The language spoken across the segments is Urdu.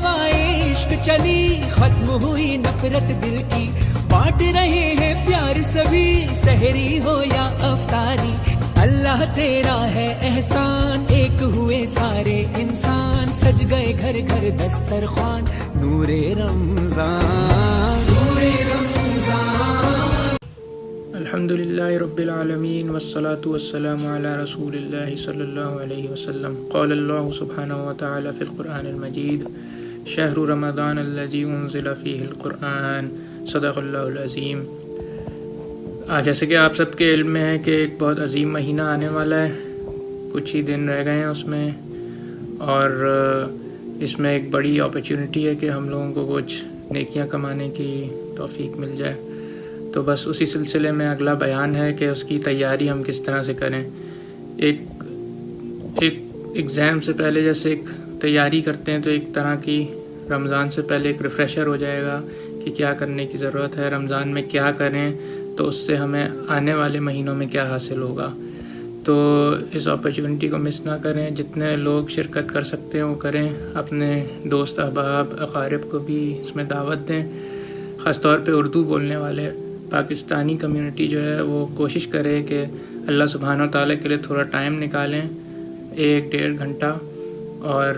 ہوائیں عشق چلی، ختم ہوئی نفرت دل کی، بانٹ رہے ہیں پیار سبھی، سحری ہو یا افطاری، اللہ تیرا ہے احسان، ایک ہوئے سارے انسان، سج گئے گھر گھر دسترخوان، نور رمضان، نور رمضان۔ الحمدللہ رب العالمین والصلاة والسلام علی رسول اللہ صلی اللہ علیہ وسلم۔ قال اللہ سبحانہ وتعالی فی القرآن المجید شہر رمضان الذی انزل فیہ القرآن، صدق اللہ العظیم۔ جیسے کہ آپ سب کے علم میں ہے کہ ایک بہت عظیم مہینہ آنے والا ہے، کچھ ہی دن رہ گئے ہیں اس میں، اور اس میں ایک بڑی اپرچونٹی ہے کہ ہم لوگوں کو کچھ نیکیاں کمانے کی توفیق مل جائے۔ تو بس اسی سلسلے میں اگلا بیان ہے کہ اس کی تیاری ہم کس طرح سے کریں۔ ایک ایگزام سے پہلے جیسے ایک تیاری کرتے ہیں تو ایک طرح کی رمضان سے پہلے ایک ریفریشر ہو جائے گا کہ کیا کرنے کی ضرورت ہے، رمضان میں کیا کریں تو اس سے ہمیں آنے والے مہینوں میں کیا حاصل ہوگا۔ تو اس اپرچونٹی کو مس نہ کریں، جتنے لوگ شرکت کر سکتے ہیں وہ کریں، اپنے دوست احباب اقارب کو بھی اس میں دعوت دیں۔ خاص طور پہ اردو بولنے والے پاکستانی کمیونٹی جو ہے وہ کوشش کرے کہ اللہ سبحانہ و تعالیٰ کے لیے تھوڑا ٹائم نکالیں، 1-1.5 گھنٹہ، اور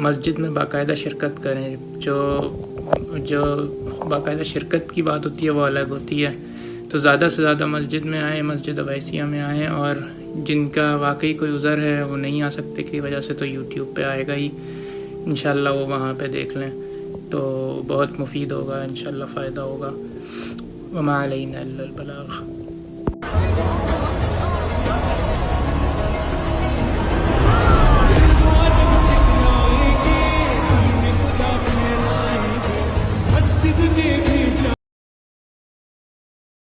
مسجد میں باقاعدہ شرکت کریں۔ جو باقاعدہ شرکت کی بات ہوتی ہے وہ الگ ہوتی ہے، تو زیادہ سے زیادہ مسجد میں آئیں، مسجد عبیسیہ میں آئیں، اور جن کا واقعی کوئی عذر ہے وہ نہیں آ سکتے کی وجہ سے تو یوٹیوب پہ آئے گا ہی، انشاءاللہ وہ وہاں پہ دیکھ لیں تو بہت مفید ہوگا، انشاءاللہ فائدہ ہوگا۔ وما علینا الا البلاغ۔ مسجد میں